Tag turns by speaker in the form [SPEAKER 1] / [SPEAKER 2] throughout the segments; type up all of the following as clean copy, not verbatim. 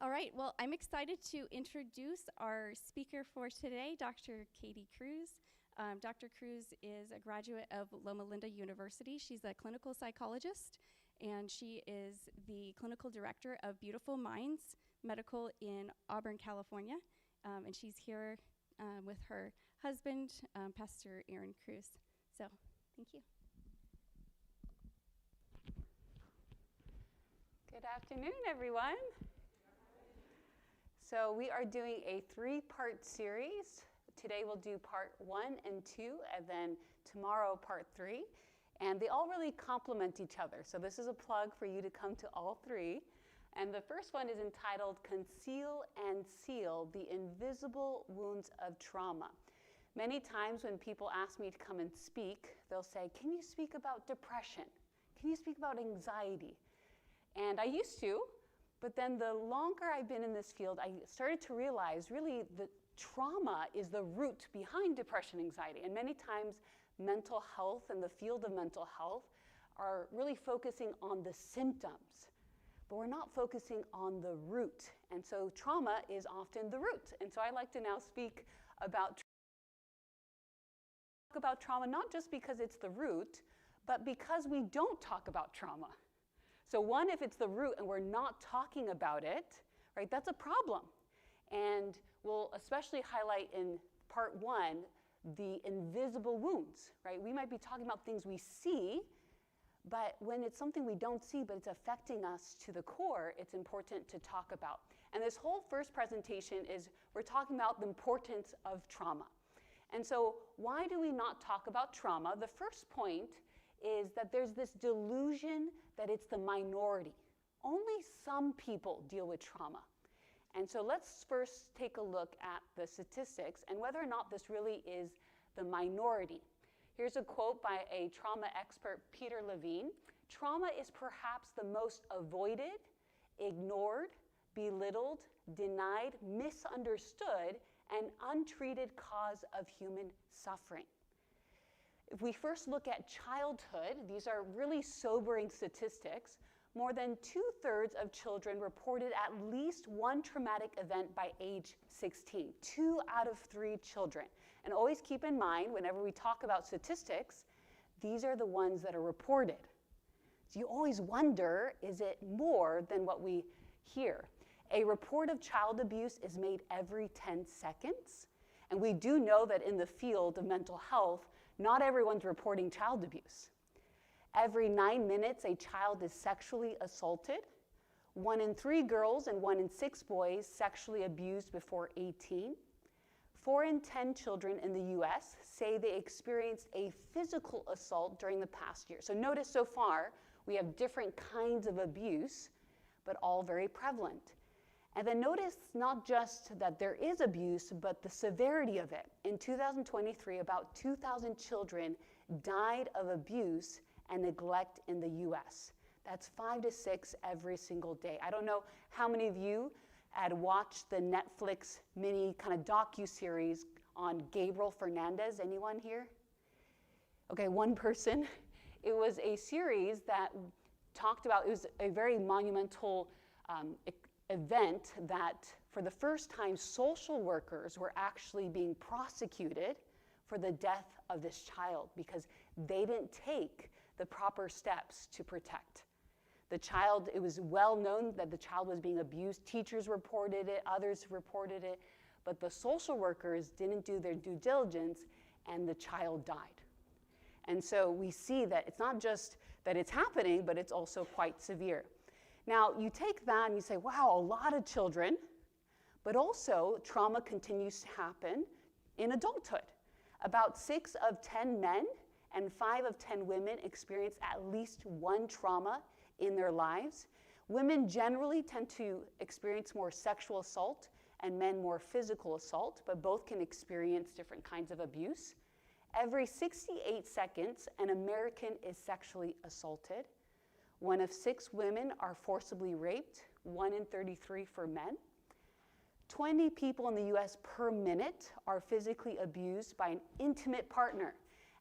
[SPEAKER 1] All right, well, I'm excited to introduce our speaker for today, Dr. Katie Cruz. Dr. Cruz is a graduate of Loma Linda University. She's a clinical psychologist, and she is the clinical director of Beautiful Minds Medical in Auburn, California. And she's here with her husband, Pastor Aaron Cruz. So, thank you.
[SPEAKER 2] Good afternoon, everyone. So we are doing a 3-part series. Today we'll do part 1 and 2, and then tomorrow part 3. And they all really complement each other. So this is a plug for you to come to all 3. And the first one is entitled Conceal and Seal, the Invisible Wounds of Trauma. Many times when people ask me to come and speak, they'll say, can you speak about depression? Can you speak about anxiety? And I used to. But then the longer I've been in this field, I started to realize really that trauma is the root behind depression, anxiety. And many times mental health and the field of mental health are really focusing on the symptoms, but we're not focusing on the root. And so trauma is often the root. And so I like to now speak about trauma, not just because it's the root, but because we don't talk about trauma. So one, if it's the root and we're not talking about it, right, that's a problem. And we'll especially highlight in part 1 the invisible wounds, right? We might be talking about things we see, but when it's something we don't see but it's affecting us to the core, it's important to talk about. And this whole first presentation is we're talking about the importance of trauma. And so why do we not talk about trauma? The first point is that there's this delusion that it's the minority. Only some people deal with trauma. And so let's first take a look at the statistics and whether or not this really is the minority. Here's a quote by a trauma expert, Peter Levine. Trauma is perhaps the most avoided, ignored, belittled, denied, misunderstood, and untreated cause of human suffering. If we first look at childhood, these are really sobering statistics. More than 2/3 of children reported at least one traumatic event by age 16. 2 out of 3 children. And always keep in mind, whenever we talk about statistics, these are the ones that are reported. So you always wonder, is it more than what we hear? A report of child abuse is made every 10 seconds. And we do know that in the field of mental health, not everyone's reporting child abuse. Every 9 minutes, a child is sexually assaulted. 1 in 3 girls and 1 in 6 boys sexually abused before 18. 4 in 10 children in the US say they experienced a physical assault during the past year. So notice so far, we have different kinds of abuse, but all very prevalent. And then notice not just that there is abuse, but the severity of it. In 2023, about 2,000 children died of abuse and neglect in the US. That's 5 to 6 every single day. I don't know how many of you had watched the Netflix mini kind of docu-series on Gabriel Fernandez. Anyone here? Okay, one person. It was a series that talked about, it was a very monumental event that for the first time social workers were actually being prosecuted for the death of this child because they didn't take the proper steps to protect. The child, it was well known that the child was being abused. Teachers reported it, others reported it, but the social workers didn't do their due diligence and the child died. And so we see that it's not just that it's happening, but it's also quite severe. Now, you take that and you say, wow, a lot of children, but also trauma continues to happen in adulthood. About 6 of 10 men and 5 of 10 women experience at least one trauma in their lives. Women generally tend to experience more sexual assault and men more physical assault, but both can experience different kinds of abuse. Every 68 seconds, an American is sexually assaulted. 1 of 6 women are forcibly raped, 1 in 33 for men. 20 people in the US per minute are physically abused by an intimate partner.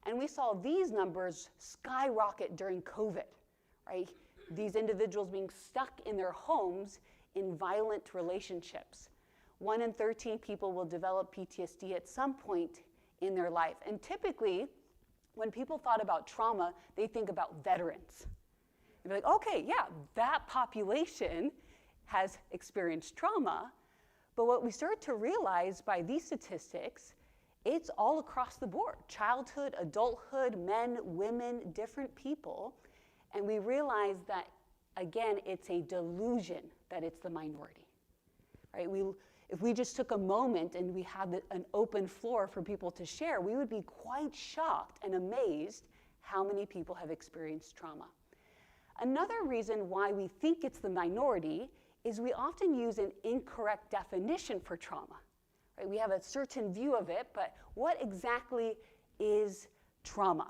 [SPEAKER 2] And we saw these numbers skyrocket during COVID, right? These individuals being stuck in their homes in violent relationships. 1 in 13 people will develop PTSD at some point in their life. And typically, when people thought about trauma, they think about veterans. They're like, okay, yeah, that population has experienced trauma. But what we start to realize by these statistics, it's all across the board. Childhood, adulthood, men, women, different people. And we realize that, again, it's a delusion that it's the minority, right? If we just took a moment and we had an open floor for people to share, we would be quite shocked and amazed how many people have experienced trauma. Another reason why we think it's the minority is we often use an incorrect definition for trauma. Right? We have a certain view of it, but what exactly is trauma?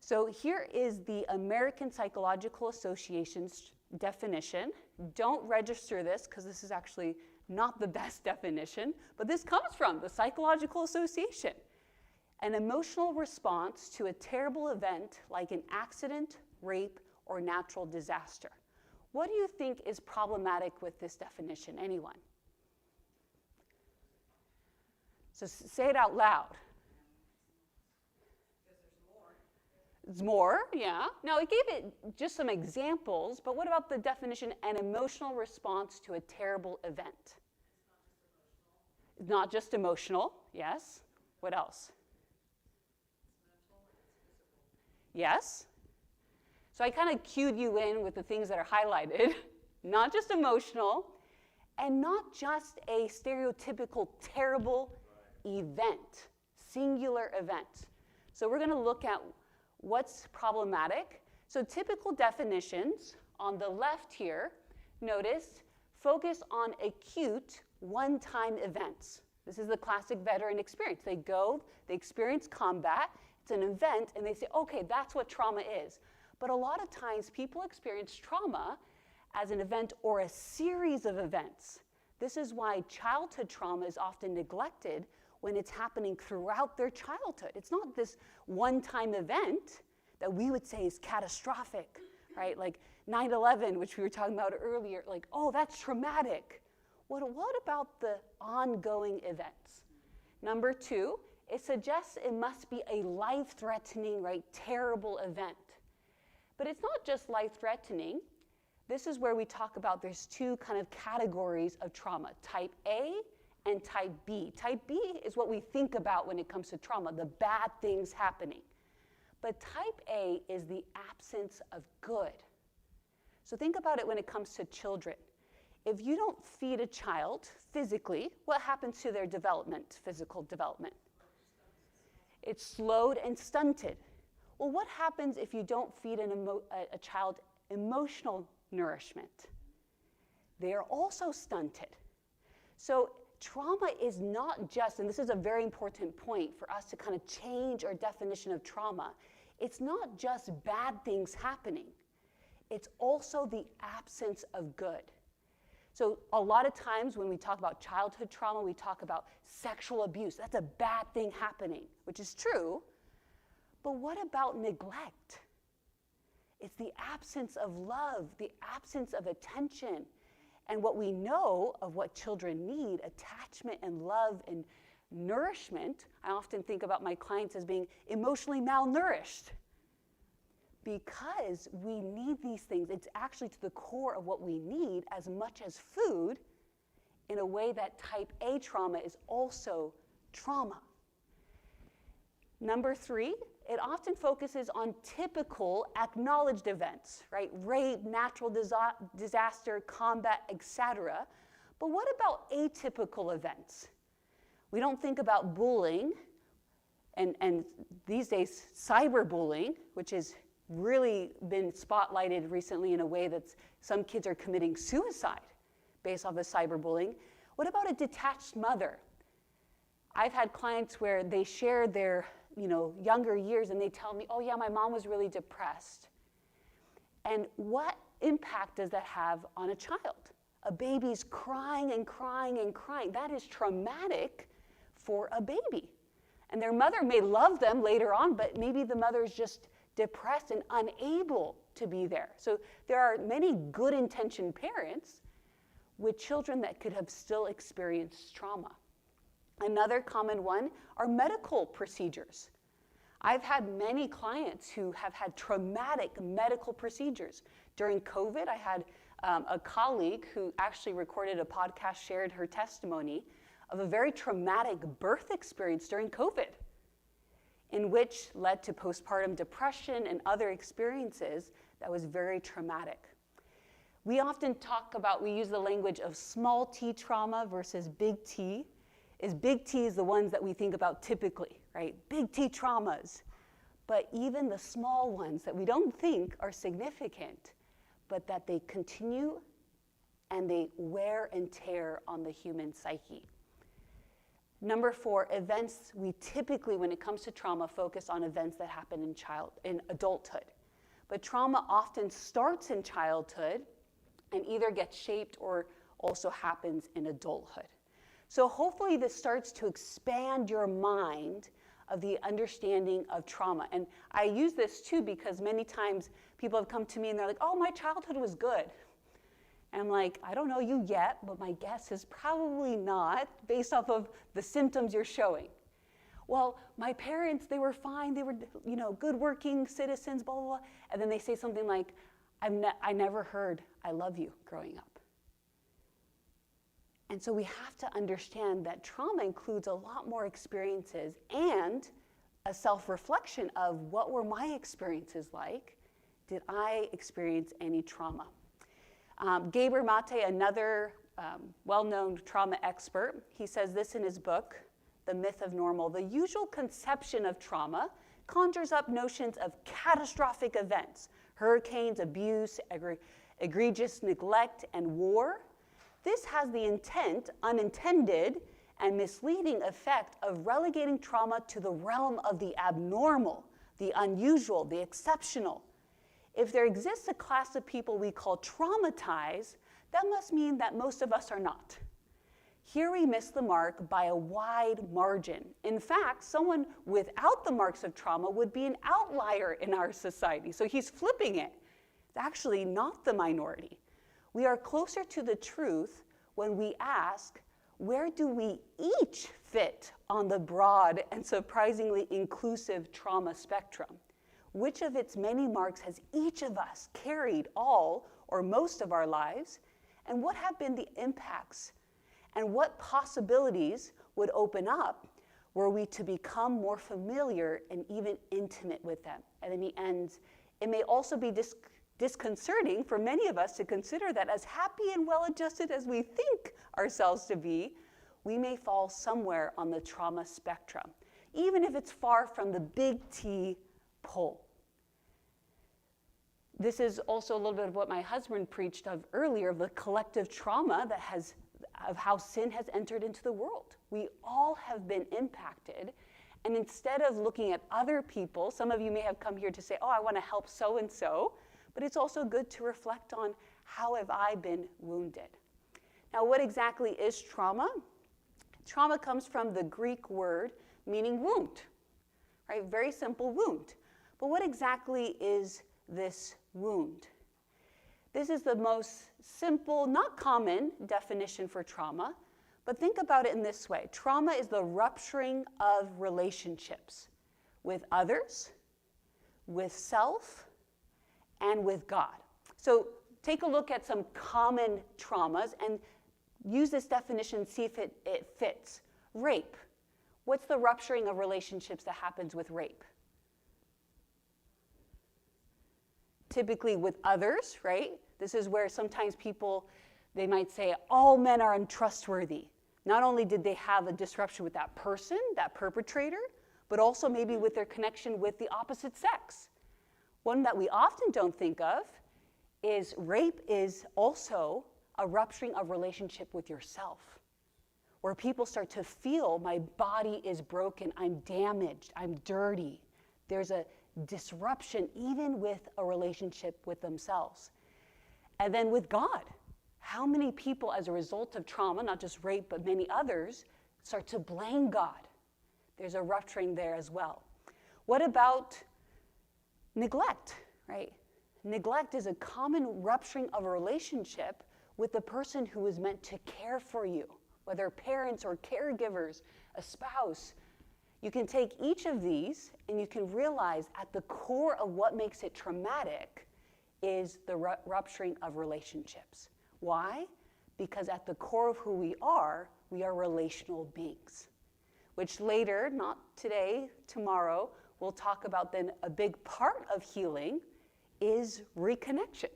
[SPEAKER 2] So here is the American Psychological Association's definition. Don't register this because this is actually not the best definition, but this comes from the Psychological Association. An emotional response to a terrible event like an accident, rape, or natural disaster. What do you think is problematic with this definition? Anyone? So say it out loud. It's more, yeah. Now, it gave it just some examples, but what about the definition, an emotional response to a terrible event? It's not just emotional, yes. What else? Yes. So I kind of cued you in with the things that are highlighted. Not just emotional, and not just a stereotypical terrible event, singular event. So we're going to look at what's problematic. So typical definitions on the left here, notice, focus on acute one-time events. This is the classic veteran experience. They go, they experience combat, it's an event, and they say, okay, that's what trauma is. But a lot of times people experience trauma as an event or a series of events. This is why childhood trauma is often neglected when it's happening throughout their childhood. It's not this one-time event that we would say is catastrophic, right? Like 9/11, which we were talking about earlier, like, oh, that's traumatic. What about the ongoing events? Number 2, it suggests it must be a life-threatening, right, terrible event. But it's not just life-threatening. This is where we talk about there's 2 kind of categories of trauma, type A and type B. Type B is what we think about when it comes to trauma, the bad things happening. But type A is the absence of good. So think about it when it comes to children. If you don't feed a child physically, what happens to their development, physical development? It's slowed and stunted. Well, what happens if you don't feed a child emotional nourishment? They are also stunted. So trauma is not just, and this is a very important point for us to kind of change our definition of trauma, it's not just bad things happening. It's also the absence of good. So a lot of times when we talk about childhood trauma, we talk about sexual abuse. That's a bad thing happening, which is true. But what about neglect? It's the absence of love, the absence of attention. And what we know of what children need, attachment and love and nourishment, I often think about my clients as being emotionally malnourished. Because we need these things, it's actually to the core of what we need as much as food, in a way that type A trauma is also trauma. Number 3, it often focuses on typical acknowledged events, right? Rape, natural disaster, combat, etc. But what about atypical events? We don't think about bullying, and these days cyberbullying, which has really been spotlighted recently in a way that some kids are committing suicide based off of cyberbullying. What about a detached mother? I've had clients where they share their younger years and they tell me, oh yeah, my mom was really depressed. And what impact does that have on a child? A baby's crying and crying and crying. That is traumatic for a baby. And their mother may love them later on, but maybe the mother is just depressed and unable to be there. So there are many good-intentioned parents with children that could have still experienced trauma. Another common one are medical procedures. I've had many clients who have had traumatic medical procedures. During COVID, I had a colleague who actually recorded a podcast, shared her testimony of a very traumatic birth experience during COVID, in which led to postpartum depression and other experiences that was very traumatic. We often we use the language of small t trauma versus big T. Big T is the ones that we think about typically, right? Big T traumas. But even the small ones that we don't think are significant, but that they continue and they wear and tear on the human psyche. Number 4, events. We typically, when it comes to trauma, focus on events that happen in adulthood. But trauma often starts in childhood and either gets shaped or also happens in adulthood. So hopefully this starts to expand your mind of the understanding of trauma. And I use this too because many times people have come to me and they're like, oh, my childhood was good. And I'm like, I don't know you yet, but my guess is probably not based off of the symptoms you're showing. Well, my parents, they were fine. They were, good working citizens, blah, blah, blah. And then they say something like, I never heard I love you growing up. And so we have to understand that trauma includes a lot more experiences and a self-reflection of what were my experiences like? Did I experience any trauma? Gabor Mate, another well-known trauma expert, he says this in his book, The Myth of Normal. The usual conception of trauma conjures up notions of catastrophic events, hurricanes, abuse, egregious neglect, and war. This has the unintended, and misleading effect of relegating trauma to the realm of the abnormal, the unusual, the exceptional. If there exists a class of people we call traumatized, that must mean that most of us are not. Here we miss the mark by a wide margin. In fact, someone without the marks of trauma would be an outlier in our society. So he's flipping it. It's actually not the minority. We are closer to the truth when we ask, where do we each fit on the broad and surprisingly inclusive trauma spectrum? Which of its many marks has each of us carried all or most of our lives? And what have been the impacts? And what possibilities would open up were we to become more familiar and even intimate with them? And then he ends, it may also be disconcerting for many of us to consider that as happy and well-adjusted as we think ourselves to be, we may fall somewhere on the trauma spectrum, even if it's far from the big T pole. This is also a little bit of what my husband preached of earlier, of the collective trauma of how sin has entered into the world. We all have been impacted, and instead of looking at other people, some of you may have come here to say, oh, I want to help so-and-so, but it's also good to reflect on how have I been wounded. Now, what exactly is trauma? Trauma comes from the Greek word meaning wound, right? Very simple, wound. But what exactly is this wound? This is the most simple, not common definition for trauma, but think about it in this way. Trauma is the rupturing of relationships with others, with self, and with God. So take a look at some common traumas and use this definition and see if it fits. Rape. What's the rupturing of relationships that happens with rape? Typically with others, right? This is where sometimes people, they might say, all men are untrustworthy. Not only did they have a disruption with that person, that perpetrator, but also maybe with their connection with the opposite sex. One that we often don't think of is rape is also a rupturing of relationship with yourself, where people start to feel my body is broken, I'm damaged, I'm dirty. There's a disruption even with a relationship with themselves. And then with God, how many people as a result of trauma, not just rape, but many others, start to blame God? There's a rupturing there as well. What about neglect, right? Neglect is a common rupturing of a relationship with the person who was meant to care for you, whether parents or caregivers, a spouse. You can take each of these and you can realize at the core of what makes it traumatic is the rupturing of relationships. Why? Because at the core of who we are relational beings, which later, not today, tomorrow, we'll talk about. Then a big part of healing is reconnection.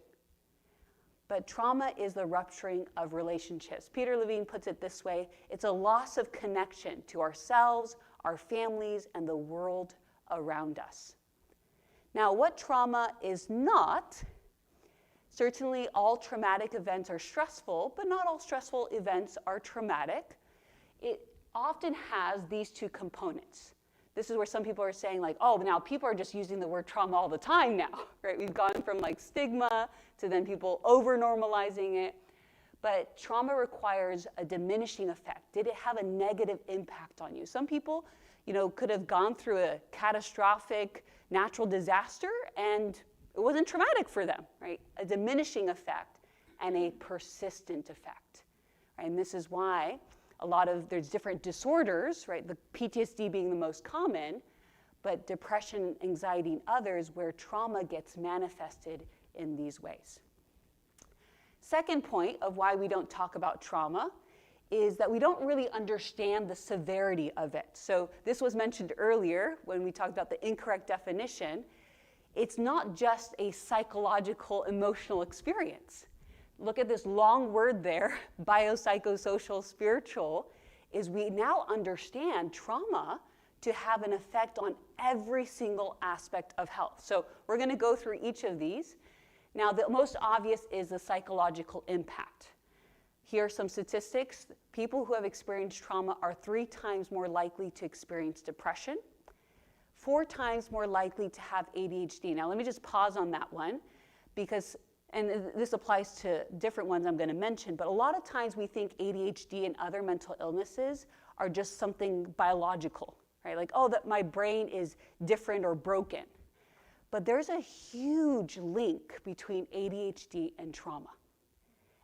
[SPEAKER 2] But trauma is the rupturing of relationships. Peter Levine puts it this way: it's a loss of connection to ourselves, our families, and the world around us. Now, what trauma is not? Certainly all traumatic events are stressful, but not all stressful events are traumatic. It often has these two components. This is where some people are saying, like, oh, now people are just using the word trauma all the time now, right? We've gone from like stigma to then people over-normalizing it. But trauma requires a diminishing effect. Did it have a negative impact on you? Some people, could have gone through a catastrophic natural disaster and it wasn't traumatic for them, right? A diminishing effect and a persistent effect, right? And this is why there's different disorders, right? The PTSD being the most common, but depression, anxiety, and others where trauma gets manifested in these ways. Second point of why we don't talk about trauma is that we don't really understand the severity of it. So this was mentioned earlier when we talked about the incorrect definition. It's not just a psychological, emotional experience. Look at this long word there, biopsychosocial, spiritual, is we now understand trauma to have an effect on every single aspect of health. So we're going to go through each of these. Now, the most obvious is the psychological impact. Here are some statistics. People who have experienced trauma are 3 times more likely to experience depression, 4 times more likely to have ADHD. Now, let me just pause on that one because, and this applies to different ones I'm going to mention, but a lot of times we think ADHD and other mental illnesses are just something biological, right? Like, oh, that my brain is different or broken. But there's a huge link between ADHD and trauma.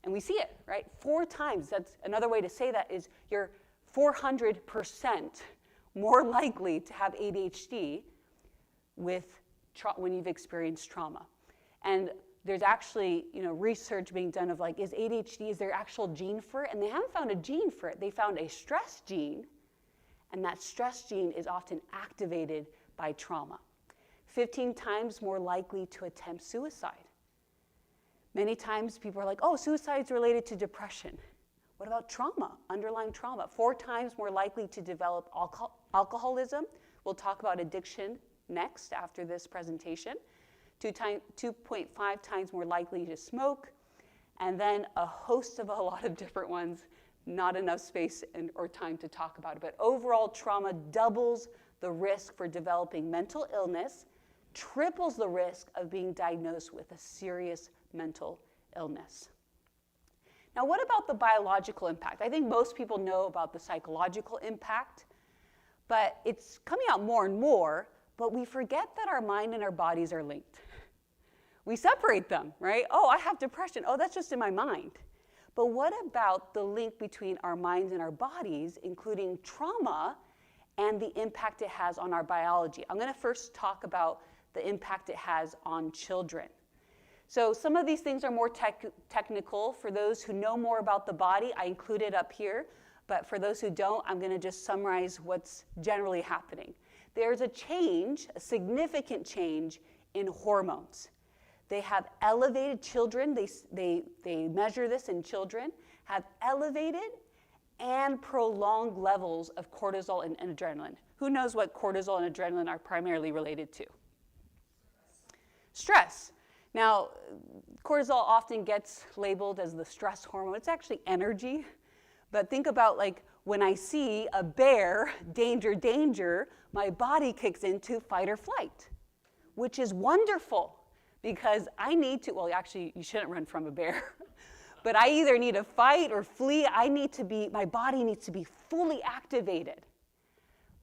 [SPEAKER 2] And we see it, right? 4 times. That's another way to say that is you're 400% more likely to have ADHD when you've experienced trauma. And there's actually, research being done of like, is there actual gene for it? And they haven't found a gene for it. They found a stress gene, and that stress gene is often activated by trauma. 15 times more likely to attempt suicide. Many times people are like, oh, suicide's related to depression. What about trauma, underlying trauma? 4 times more likely to develop alcoholism. We'll talk about addiction next after this presentation. 2.5 times more likely to smoke. And then a host of a lot of different ones, not enough space or time to talk about it. But overall, trauma doubles the risk for developing mental illness, triples the risk of being diagnosed with a serious mental illness. Now, what about the biological impact? I think most people know about the psychological impact, but it's coming out more and more, but we forget that our mind and our bodies are linked. We separate them, right? Oh, I have depression. Oh, that's just in my mind. But what about the link between our minds and our bodies, including trauma and the impact it has on our biology? I'm going to first talk about the impact it has on children. So some of these things are more technical. For those who know more about the body, I include it up here. But for those who don't, I'm going to just summarize what's generally happening. There's a change, a significant change in hormones. They have elevated children, they measure this in children, have elevated and prolonged levels of cortisol and adrenaline. Who knows what cortisol and adrenaline are primarily related to? Stress. Now, cortisol often gets labeled as the stress hormone. It's actually energy. But think about like when I see a bear, danger, danger, my body kicks into fight or flight, which is wonderful because I need to, well, actually, you shouldn't run from a bear. But I either need to fight or flee. My body needs to be fully activated.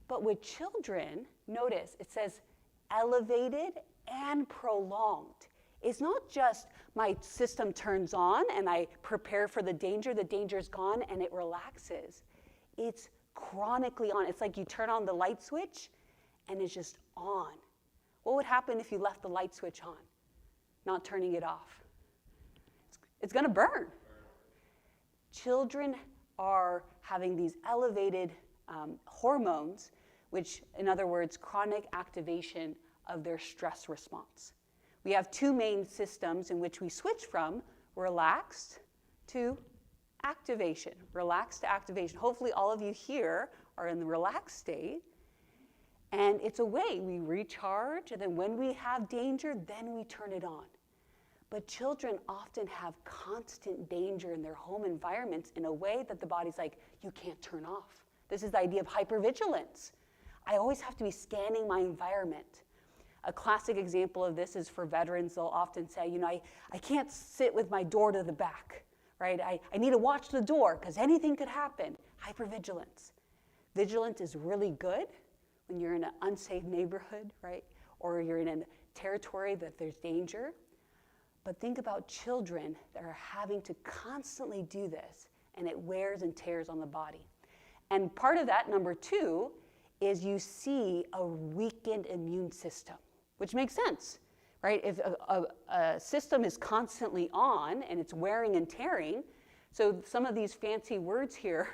[SPEAKER 2] But with children, notice it says elevated and prolonged. It's not just my system turns on and I prepare for the danger's gone and it relaxes. It's chronically on. It's like you turn on the light switch and it's just on. What would happen if you left the light switch on, not turning it off? It's going to burn. Children are having these elevated hormones, which, in other words, chronic activation of their stress response. We have two main systems in which we switch from relaxed to activation. Relaxed to activation. Hopefully all of you here are in the relaxed state. And it's a way we recharge, and then when we have danger, then we turn it on. But children often have constant danger in their home environments in a way that the body's like, you can't turn off. This is the idea of hypervigilance. I always have to be scanning my environment. A classic example of this is for veterans. They'll often say, I can't sit with my door to the back, right? I need to watch the door because anything could happen. Hypervigilance. Vigilance is really good when you're in an unsafe neighborhood, right? Or you're in a territory that there's danger. But think about children that are having to constantly do this, and it wears and tears on the body. And part of that, number two, is you see a weakened immune system, which makes sense, right? If a system is constantly on and it's wearing and tearing, so some of these fancy words here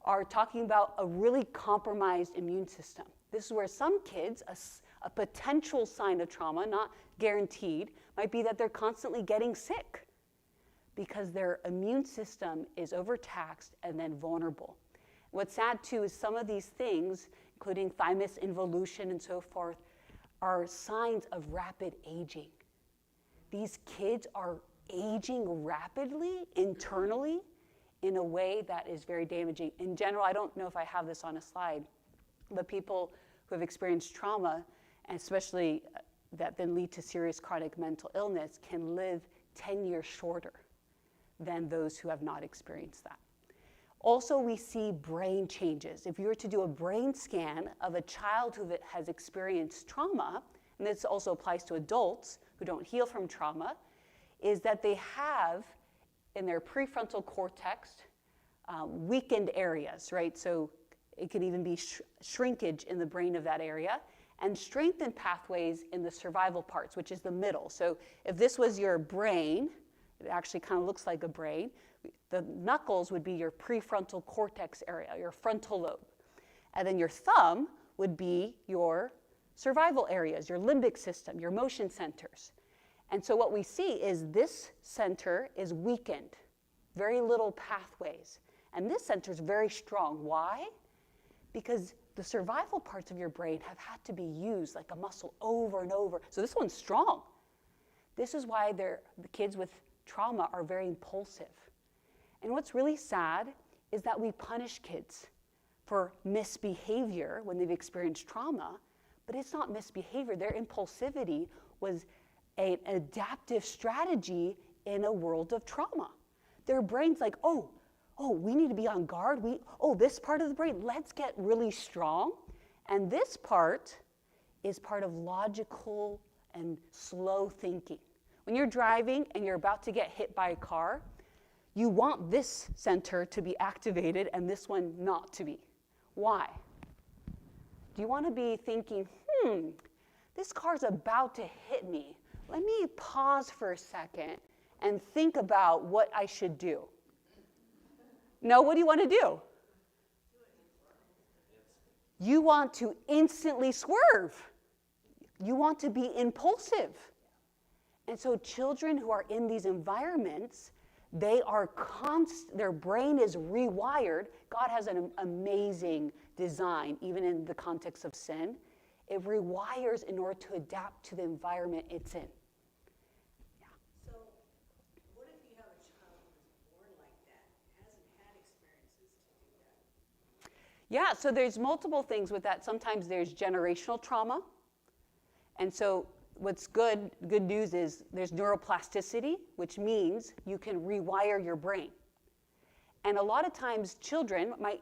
[SPEAKER 2] are talking about a really compromised immune system. This is where some kids, a potential sign of trauma, not guaranteed, might be that they're constantly getting sick because their immune system is overtaxed and then vulnerable. What's sad too is some of these things, including thymus involution and so forth, are signs of rapid aging. These kids are aging rapidly internally in a way that is very damaging. In general, I don't know if I have this on a slide, but people who have experienced trauma, and especially that then lead to serious chronic mental illness, can live 10 years shorter than those who have not experienced that. Also, we see brain changes. If you were to do a brain scan of a child who has experienced trauma, and this also applies to adults who don't heal from trauma, is that they have in their prefrontal cortex weakened areas, right? So it could even be shrinkage in the brain of that area, and strengthened pathways in the survival parts, which is the middle. So if this was your brain, it actually kind of looks like a brain. The knuckles would be your prefrontal cortex area, your frontal lobe. And then your thumb would be your survival areas, your limbic system, your motion centers. And so what we see is this center is weakened, very little pathways. And this center is very strong. Why? Because the survival parts of your brain have had to be used like a muscle over and over. So this one's strong. This is why the kids with trauma are very impulsive. And what's really sad is that we punish kids for misbehavior when they've experienced trauma, but it's not misbehavior. Their impulsivity was an adaptive strategy in a world of trauma. Their brain's like, oh, we need to be on guard. This part of the brain, let's get really strong. And this part is part of logical and slow thinking. When you're driving and you're about to get hit by a car, you want this center to be activated and this one not to be. Why? Do you want to be thinking, this car's about to hit me. Let me pause for a second and think about what I should do. No, what do you want to do? You want to instantly swerve. You want to be impulsive. And so children who are in these environments, they are their brain is rewired. God has an amazing design, even in the context of sin. It rewires in order to adapt to the environment it's in.
[SPEAKER 3] So what if you have a child who's born like that, hasn't had experiences to do that?
[SPEAKER 2] Yeah, so there's multiple things with that. Sometimes there's generational trauma. And so what's good news is there's neuroplasticity, which means you can rewire your brain. And a lot of times children might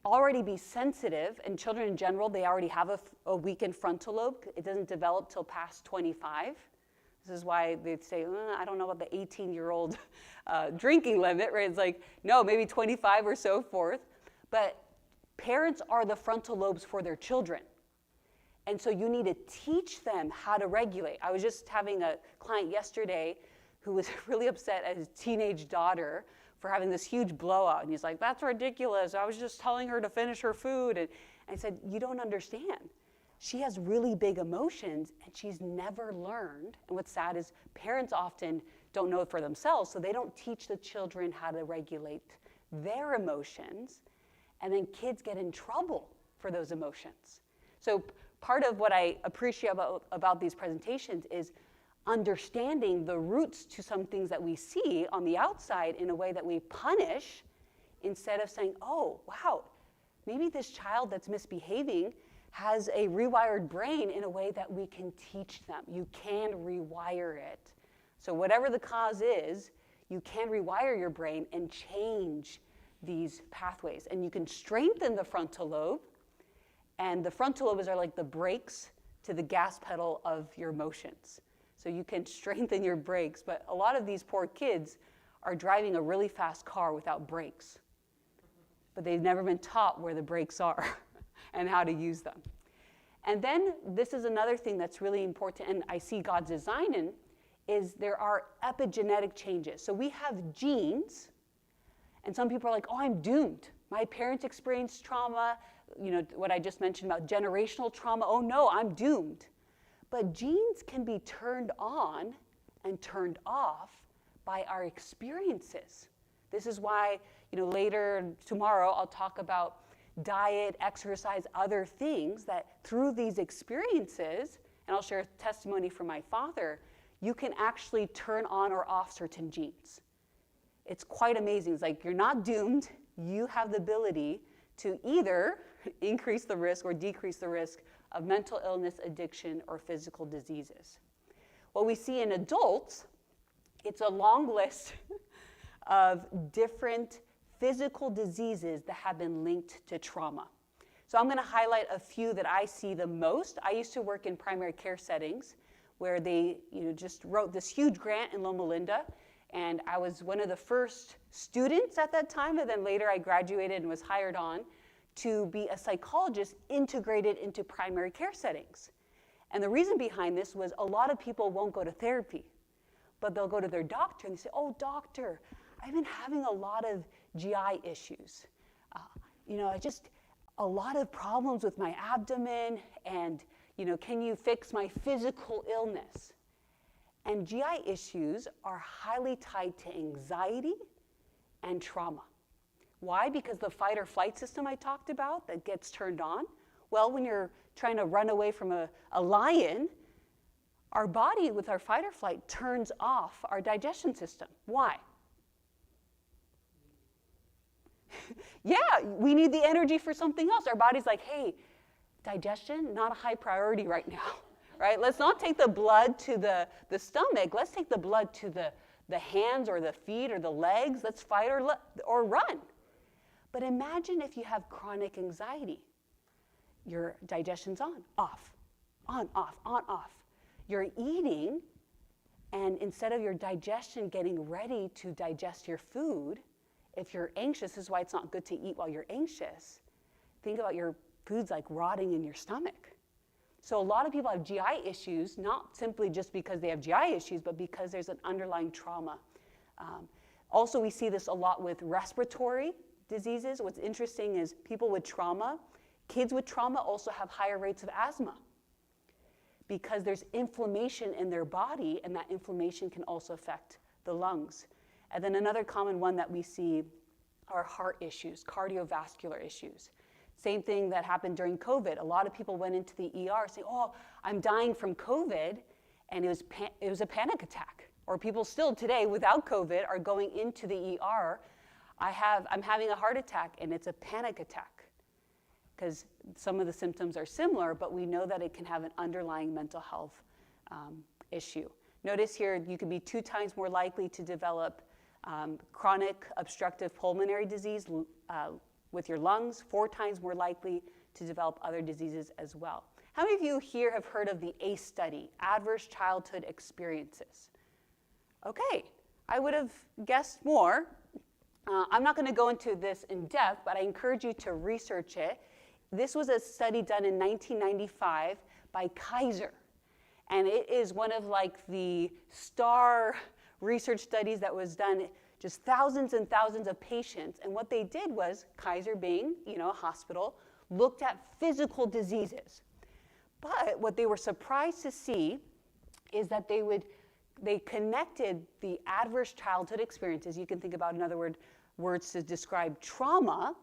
[SPEAKER 2] already be sensitive, and children in general, they already have a weakened frontal lobe. It doesn't develop till past 25. This is why they'd say, I don't know about the 18-year-old drinking limit, right? It's like, no, maybe 25 or so forth. But parents are the frontal lobes for their children. And so you need to teach them how to regulate. I was just having a client yesterday who was really upset at his teenage daughter for having this huge blowout. And he's like, that's ridiculous. I was just telling her to finish her food. And I said, you don't understand. She has really big emotions, and she's never learned. And what's sad is parents often don't know it for themselves, so they don't teach the children how to regulate their emotions. And then kids get in trouble for those emotions. So part of what I appreciate about these presentations is understanding the roots to some things that we see on the outside in a way that we punish, instead of saying, oh, wow, maybe this child that's misbehaving has a rewired brain in a way that we can teach them. You can rewire it. So whatever the cause is, you can rewire your brain and change these pathways. And you can strengthen the frontal lobe. And the frontal lobes are like the brakes to the gas pedal of your emotions. So you can strengthen your brakes. But a lot of these poor kids are driving a really fast car without brakes. But they've never been taught where the brakes are and how to use them. And then this is another thing that's really important, and I see God's design in, is there are epigenetic changes. So we have genes, and some people are like, oh, I'm doomed. My parents experienced trauma, what I just mentioned about generational trauma. Oh no, I'm doomed. But genes can be turned on and turned off by our experiences. This is why, later tomorrow I'll talk about diet, exercise, other things that through these experiences, and I'll share a testimony from my father, you can actually turn on or off certain genes. It's quite amazing. It's like you're not doomed. You have the ability to either increase the risk or decrease the risk of mental illness, addiction, or physical diseases. What we see in adults, it's a long list of different physical diseases that have been linked to trauma. So I'm going to highlight a few that I see the most. I used to work in primary care settings where they just wrote this huge grant in Loma Linda, and I was one of the first students at that time, and then later I graduated and was hired on to be a psychologist integrated into primary care settings. And the reason behind this was a lot of people won't go to therapy, but they'll go to their doctor and they say, oh, doctor, I've been having a lot of GI issues. A lot of problems with my abdomen, and, can you fix my physical illness? And GI issues are highly tied to anxiety and trauma. Why? Because the fight or flight system I talked about that gets turned on. Well, when you're trying to run away from a lion, our body with our fight or flight turns off our digestion system. Why? Yeah, we need the energy for something else. Our body's like, hey, digestion, not a high priority right now, right? Let's not take the blood to the stomach. Let's take the blood to the hands or the feet or the legs. Let's fight or run. But imagine if you have chronic anxiety. Your digestion's on, off, on, off, on, off. You're eating, and instead of your digestion getting ready to digest your food, if you're anxious, this is why it's not good to eat while you're anxious. Think about your food's like rotting in your stomach. So a lot of people have GI issues, not simply just because they have GI issues, but because there's an underlying trauma. Also, we see this a lot with respiratory diseases. What's interesting is people with trauma, kids with trauma also have higher rates of asthma because there's inflammation in their body, and that inflammation can also affect the lungs. And then another common one that we see are heart issues, cardiovascular issues. Same thing that happened during COVID. A lot of people went into the ER saying, oh, I'm dying from COVID, and it was a panic attack. Or people still today without COVID are going into the ER. I'm having a heart attack, and it's a panic attack. Because some of the symptoms are similar, but we know that it can have an underlying mental health issue. Notice here, you can be 2 times more likely to develop chronic obstructive pulmonary disease with your lungs, 4 times more likely to develop other diseases as well. How many of you here have heard of the ACE study, Adverse Childhood Experiences? Okay, I would have guessed more. I'm not going to go into this in depth, but I encourage you to research it. This was a study done in 1995 by Kaiser. And it is one of like the star research studies that was done, just thousands and thousands of patients. And what they did was, Kaiser being, a hospital, looked at physical diseases. But what they were surprised to see is that they connected the adverse childhood experiences, you can think about in other words to describe trauma,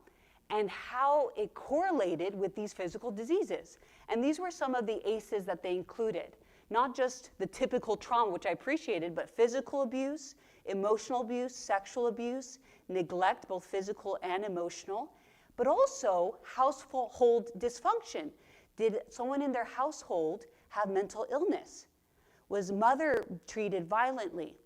[SPEAKER 2] and how it correlated with these physical diseases. And these were some of the ACEs that they included. Not just the typical trauma, which I appreciated, but physical abuse, emotional abuse, sexual abuse, neglect, both physical and emotional, but also household dysfunction. Did someone in their household have mental illness? Was mother treated violently?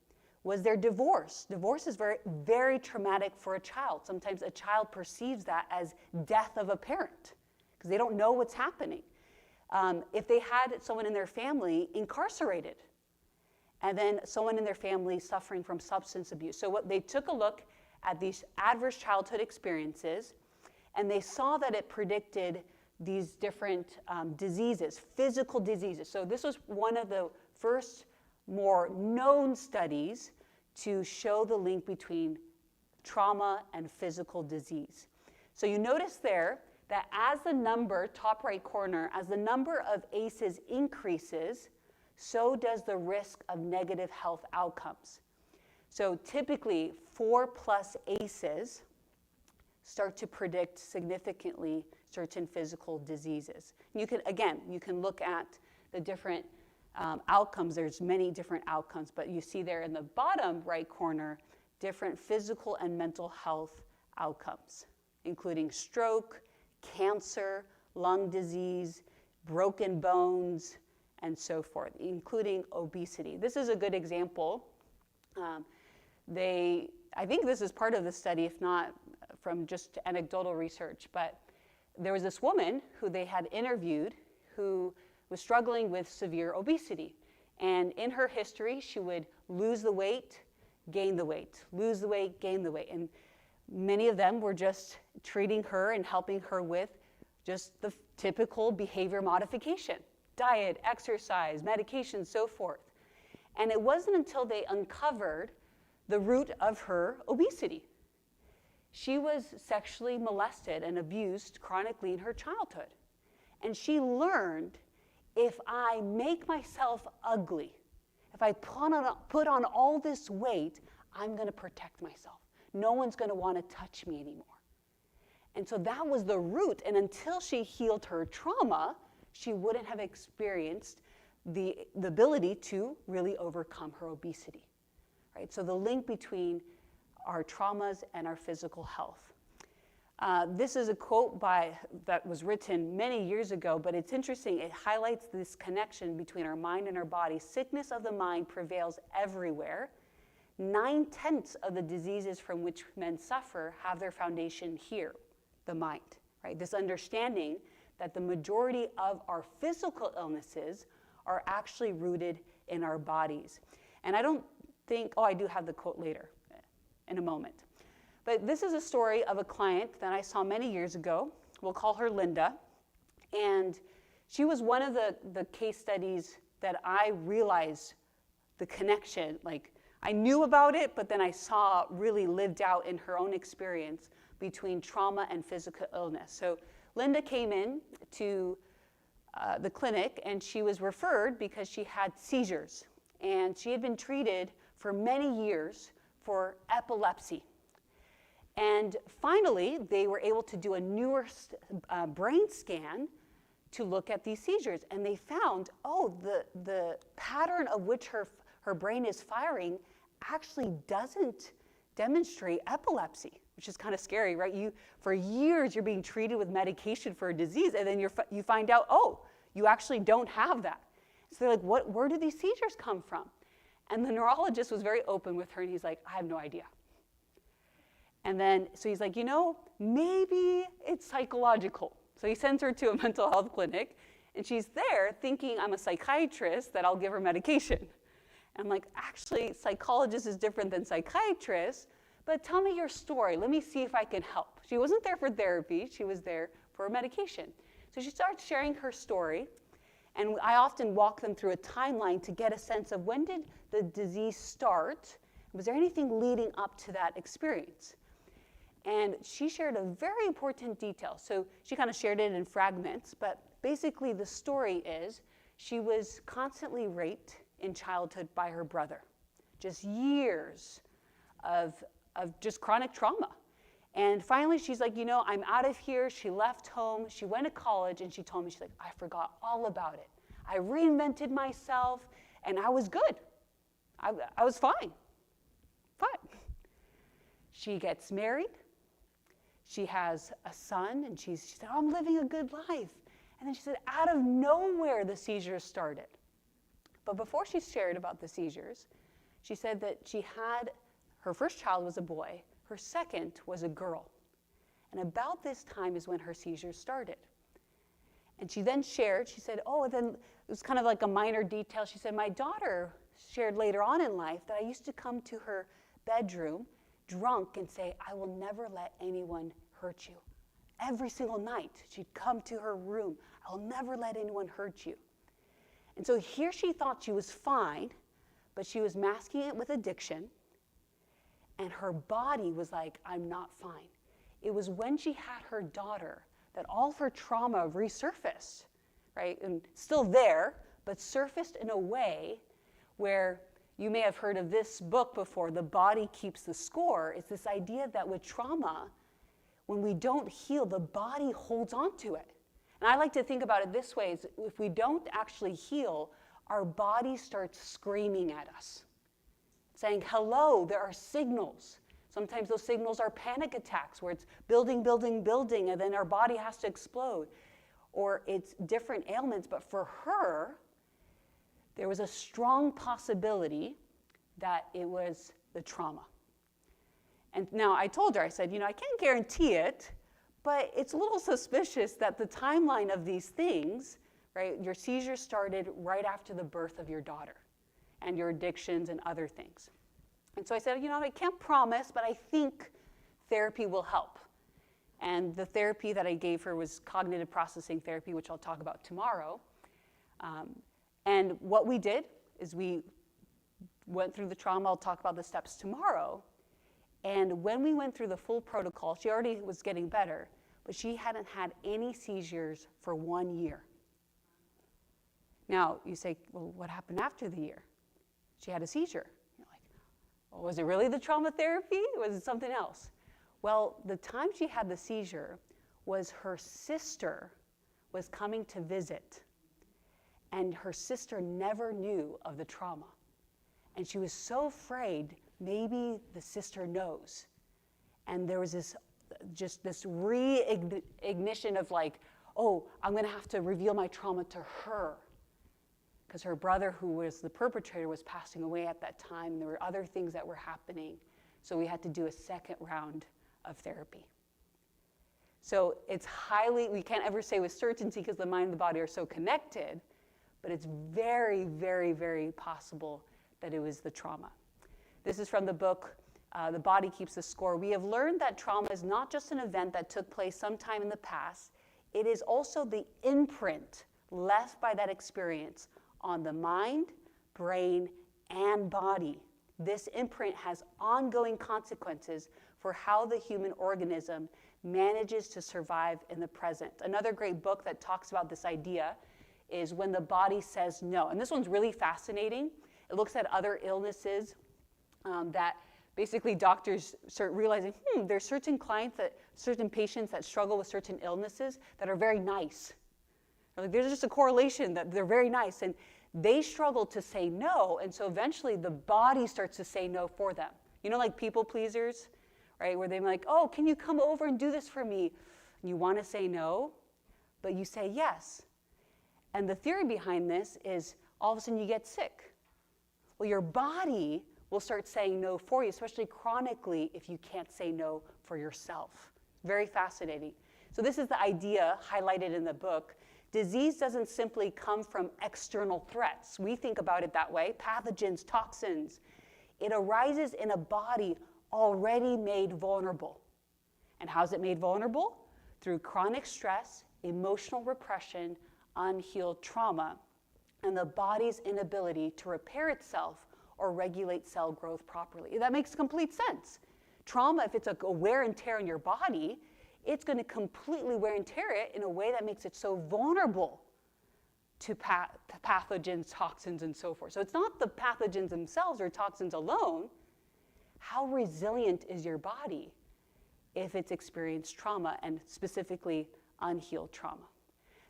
[SPEAKER 2] Was there divorce? Divorce is very, very traumatic for a child. Sometimes a child perceives that as death of a parent because they don't know what's happening. If they had someone in their family incarcerated, and then someone in their family suffering from substance abuse. So they took a look at these adverse childhood experiences, and they saw that it predicted these different diseases, physical diseases. So this was one of the first more known studies to show the link between trauma and physical disease. So you notice there that as the number, top right corner, as the number of ACEs increases, so does the risk of negative health outcomes. So typically, 4+ ACEs start to predict significantly certain physical diseases. You can look at the different outcomes. There's many different outcomes, but you see there in the bottom right corner, different physical and mental health outcomes, including stroke, cancer, lung disease, broken bones, and so forth, including obesity. This is a good example. I think this is part of the study, if not from just anecdotal research, but there was this woman who they had interviewed who was struggling with severe obesity. And in her history, she would lose the weight, gain the weight, lose the weight, gain the weight. And many of them were just treating her and helping her with just the typical behavior modification, diet, exercise, medication, so forth. And it wasn't until they uncovered the root of her obesity. She was sexually molested and abused chronically in her childhood. And she learned, if I make myself ugly, if I put on all this weight, I'm going to protect myself. No one's going to want to touch me anymore. And so that was the root. And until she healed her trauma, she wouldn't have experienced the ability to really overcome her obesity. Right? So the link between our traumas and our physical health. This is a quote that was written many years ago, but it's interesting. It highlights this connection between our mind and our body. Sickness of the mind prevails everywhere. 9/10 of the diseases from which men suffer have their foundation here, the mind. Right? This understanding that the majority of our physical illnesses are actually rooted in our bodies. And I don't think, I do have the quote later in a moment. But this is a story of a client that I saw many years ago. We'll call her Linda. And she was one of the case studies that I realized the connection. Like, I knew about it, but then I saw really lived out in her own experience between trauma and physical illness. So Linda came in to the clinic, and she was referred because she had seizures. And she had been treated for many years for epilepsy. And finally, they were able to do a newer brain scan to look at these seizures. And they found, the pattern of which her brain is firing actually doesn't demonstrate epilepsy, which is kind of scary, right? For years, you're being treated with medication for a disease, and then you find out, you actually don't have that. So they're like, where do these seizures come from? And the neurologist was very open with her, and he's like, I have no idea. And then, so he's like, maybe it's psychological. So he sends her to a mental health clinic, And she's there thinking I'm a psychiatrist, that I'll give her medication. And I'm like, actually, psychologist is different than psychiatrist, but tell me your story. Let me see if I can help. She wasn't there for therapy. She was there for medication. So she starts sharing her story, and I often walk them through a timeline to get a sense of when did the disease start? Was there anything leading up to that experience? And she shared a very important detail. So she kind of shared it in fragments, but basically the story is she was constantly raped in childhood by her brother. Just years of just chronic trauma. And finally she's like, I'm out of here. She left home. She went to college, and she told me, she's like, I forgot all about it. I reinvented myself, and I was good. I was fine. She gets married. She has a son, and she said, I'm living a good life. And then she said, out of nowhere, the seizures started. But before she shared about the seizures, she said that her first child was a boy, her second was a girl. And about this time is when her seizures started. And she then shared, she said, then it was kind of like a minor detail. She said, my daughter shared later on in life that I used to come to her bedroom drunk and say, I will never let anyone hurt you. Every single night, she'd come to her room, I'll never let anyone hurt you. And so here she thought she was fine, but she was masking it with addiction, and her body was like, I'm not fine. It was when she had her daughter that all of her trauma resurfaced, right? And still there, but surfaced in a way where you may have heard of this book before, The Body Keeps the Score. It's this idea that with trauma, when we don't heal, the body holds on to it. And I like to think about it this way, is if we don't actually heal, our body starts screaming at us, saying, hello, there are signals. Sometimes those signals are panic attacks, where it's building, building, building, and then our body has to explode. Or it's different ailments, but for her, there was a strong possibility that it was the trauma. And now I told her, I said, I can't guarantee it, but it's a little suspicious that the timeline of these things, right, your seizures started right after the birth of your daughter and your addictions and other things. And so I said, I can't promise, but I think therapy will help. And the therapy that I gave her was cognitive processing therapy, which I'll talk about tomorrow. And what we did is we went through the trauma. I'll talk about the steps tomorrow. And when we went through the full protocol, she already was getting better, but she hadn't had any seizures for 1 year. Now, you say, well, what happened after the year? She had a seizure. You're like, oh, was it really the trauma therapy? Or was it something else? Well, the time she had the seizure was her sister was coming to visit. And her sister never knew of the trauma. And she was so afraid, maybe the sister knows. And there was this reignition of like, oh, I'm going to have to reveal my trauma to her. Because her brother, who was the perpetrator, was passing away at that time. And there were other things that were happening. So we had to do a second round of therapy. So it's we can't ever say with certainty because the mind and the body are so connected, but it's very, very, very possible that it was the trauma. This is from the book, The Body Keeps the Score. We have learned that trauma is not just an event that took place sometime in the past. It is also the imprint left by that experience on the mind, brain, and body. This imprint has ongoing consequences for how the human organism manages to survive in the present. Another great book that talks about this idea is When the Body Says No. And this one's really fascinating. It looks at other illnesses that basically doctors start realizing, there's certain patients that struggle with certain illnesses that are very nice. Like, there's just a correlation that they're very nice, and they struggle to say no, and so eventually the body starts to say no for them. Like people pleasers, right? Where they're like, oh, can you come over and do this for me? And you want to say no, but you say yes. And the theory behind this is all of a sudden you get sick. Well, your body will start saying no for you, especially chronically if you can't say no for yourself. Very fascinating. So this is the idea highlighted in the book Disease doesn't simply come from external threats. We think about it that way, pathogens, toxins. It arises in a body already made vulnerable. And how's it made vulnerable? Through chronic stress, emotional repression, unhealed trauma, and the body's inability to repair itself or regulate cell growth properly. That makes complete sense. Trauma, if it's a wear and tear in your body, it's going to completely wear and tear it in a way that makes it so vulnerable to pathogens, toxins, and so forth. So it's not the pathogens themselves or toxins alone. How resilient is your body if it's experienced trauma, and specifically unhealed trauma?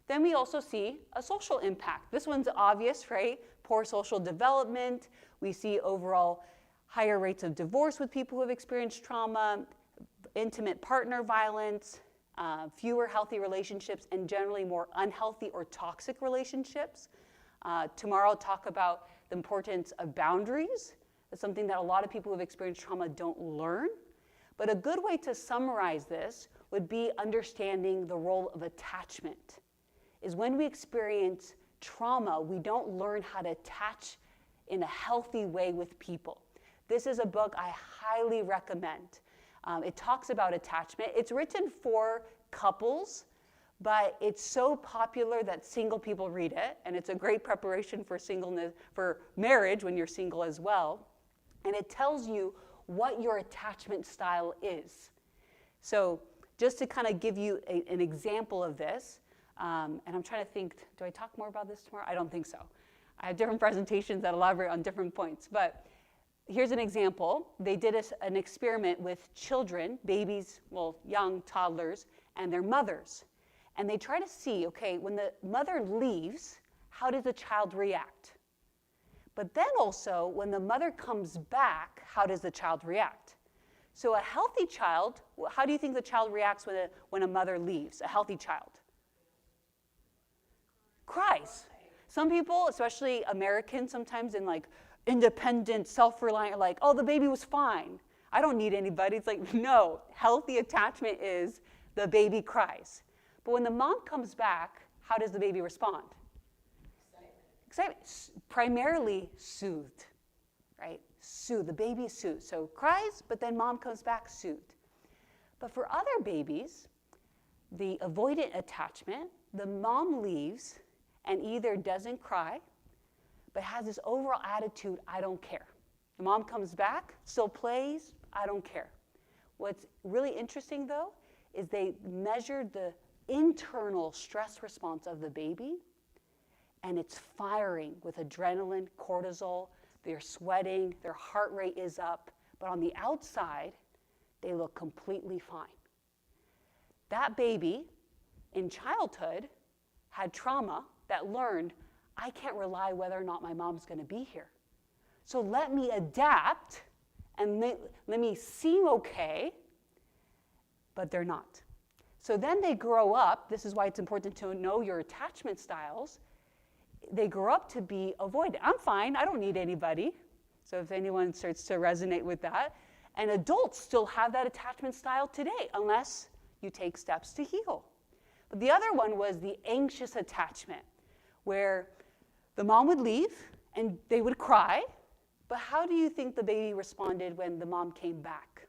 [SPEAKER 2] Then we also see a social impact. This one's obvious, right? Poor social development. We see overall higher rates of divorce with people who have experienced trauma, intimate partner violence, fewer healthy relationships, and generally more unhealthy or toxic relationships. Tomorrow I'll talk about the importance of boundaries. It's something that a lot of people who have experienced trauma don't learn. But a good way to summarize this would be understanding the role of attachment. Is when we experience trauma, we don't learn how to attach in a healthy way with people. This is a book I highly recommend. It talks about attachment. It's written for couples, but it's so popular that single people read it, and it's a great preparation for singleness, for marriage when you're single as well. And it tells you what your attachment style is. So just to kind of give you an example of this, and I'm trying to think, do I talk more about this tomorrow? I don't think so. I have different presentations that elaborate on different points, but here's an example. They did an experiment with children, babies, well, young toddlers, and their mothers. And they try to see, okay, when the mother leaves, how does the child react? But then also, when the mother comes back, how does the child react? So a healthy child, how do you think the child reacts when a mother leaves, a healthy child? Cries. Some people, especially Americans, sometimes in like independent, self-reliant, are like, oh, the baby was fine. I don't need anybody. It's like, no, healthy attachment is the baby cries. But when the mom comes back, how does the baby respond? Excitement. Primarily soothed, right? Soothed. The baby is soothed. So cries, but then mom comes back soothed. But for other babies, the avoidant attachment, the mom leaves and either doesn't cry, but has this overall attitude, I don't care. The mom comes back, still plays, I don't care. What's really interesting, though, is they measured the internal stress response of the baby, and it's firing with adrenaline, cortisol, they're sweating, their heart rate is up, but on the outside, they look completely fine. That baby, in childhood, had trauma that learned, I can't rely whether or not my mom's going to be here. So let me adapt and let me seem okay, but they're not. So then they grow up, this is why it's important to know your attachment styles, they grow up to be avoidant. I'm fine, I don't need anybody. So if anyone starts to resonate with that, and adults still have that attachment style today, unless you take steps to heal. But the other one was the anxious attachment, where the mom would leave and they would cry, but how do you think the baby responded when the mom came back?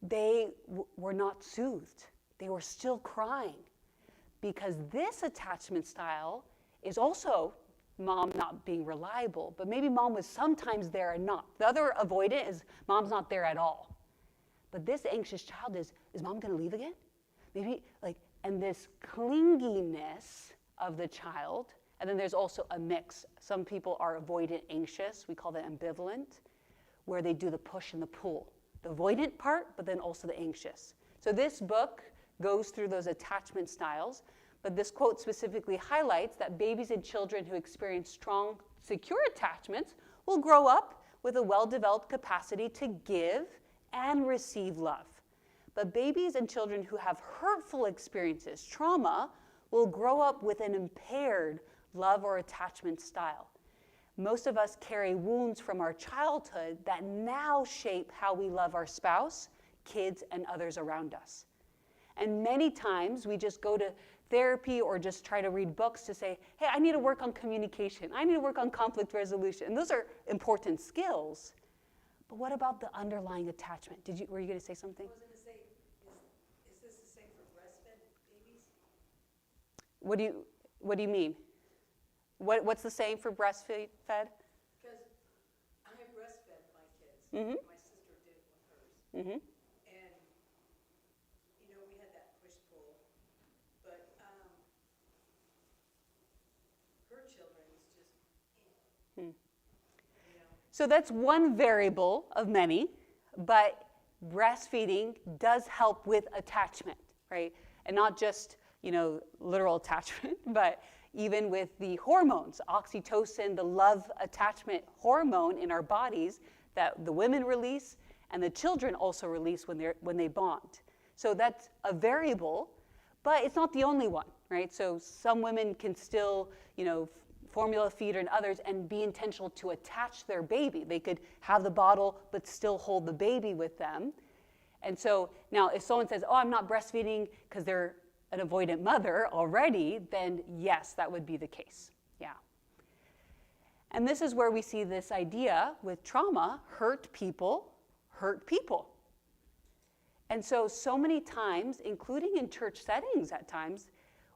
[SPEAKER 2] They were not soothed. They were still crying, because this attachment style is also mom not being reliable, but maybe mom was sometimes there and not. The other avoidant is mom's not there at all. But this anxious child is mom going to leave again? Maybe, and this clinginess of the child, and then there's also a mix. Some people are avoidant anxious, we call that ambivalent, where they do the push and the pull. The avoidant part, but then also the anxious. So this book goes through those attachment styles, but this quote specifically highlights that babies and children who experience strong, secure attachments will grow up with a well-developed capacity to give and receive love. But babies and children who have hurtful experiences, trauma, will grow up with an impaired love or attachment style. Most of us carry wounds from our childhood that now shape how we love our spouse, kids and others around us. And many times we just go to therapy or just try to read books to say, hey, I need to work on communication. I need to work on conflict resolution. And those are important skills. But what about the underlying attachment? Were you going to say something?
[SPEAKER 3] I was going to say, is this the same for breastfed babies?
[SPEAKER 2] What do you mean? What's the same for breastfed?
[SPEAKER 3] Because I breastfed my kids.
[SPEAKER 2] Mm-hmm.
[SPEAKER 3] My sister did with hers.
[SPEAKER 2] Mm-hmm.
[SPEAKER 3] And, we had that push-pull. But her children is just,
[SPEAKER 2] So that's one variable of many, but breastfeeding does help with attachment, right? And not just, literal attachment, but even with the hormones, oxytocin, the love attachment hormone in our bodies that the women release and the children also release when they bond. So that's a variable, but it's not the only one, right? So some women can still, formula feed and others and be intentional to attach their baby. They could have the bottle but still hold the baby with them. And so now if someone says, oh, I'm not breastfeeding because they're an avoidant mother already, then yes, that would be the case. Yeah. And this is where we see this idea with trauma, hurt people hurt people. And so many times, including in church settings at times,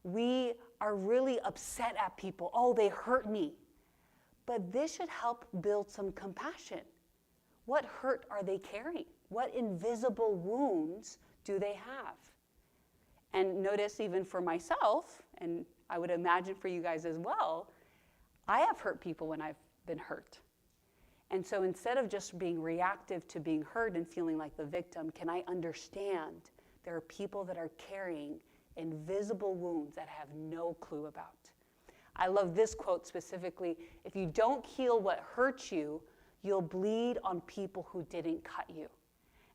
[SPEAKER 2] we are really upset at people. Oh, they hurt me. But this should help build some compassion. What hurt are they carrying? What invisible wounds do they have? And notice even for myself, and I would imagine for you guys as well, I have hurt people when I've been hurt. And so instead of just being reactive to being hurt and feeling like the victim, can I understand there are people that are carrying invisible wounds that I have no clue about? I love this quote specifically. If you don't heal what hurt you, you'll bleed on people who didn't cut you.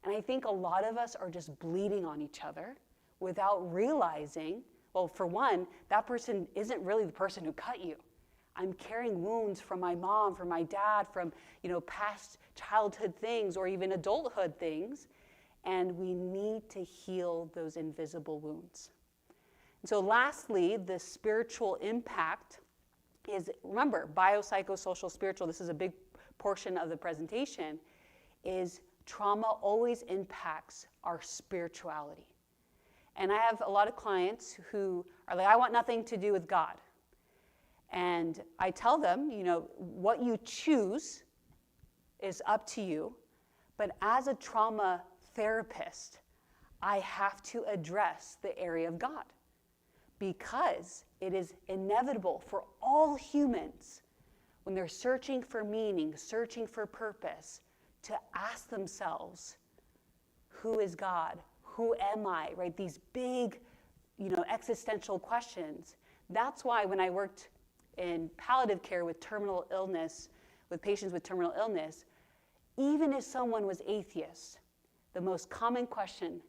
[SPEAKER 2] And I think a lot of us are just bleeding on each other without realizing, well, for one, that person isn't really the person who cut you. I'm carrying wounds from my mom, from my dad, from past childhood things or even adulthood things, and we need to heal those invisible wounds. And so lastly, the spiritual impact is, remember, biopsychosocial spiritual, this is a big portion of the presentation, is trauma always impacts our spirituality. And I have a lot of clients who are like, I want nothing to do with God. And I tell them, what you choose is up to you. But as a trauma therapist, I have to address the area of God. Because it is inevitable for all humans, when they're searching for meaning, searching for purpose, to ask themselves, who is God? Who am I? Right? These big, existential questions. That's why when I worked in palliative care with terminal illness, with patients with terminal illness, even if someone was atheist, the most common question,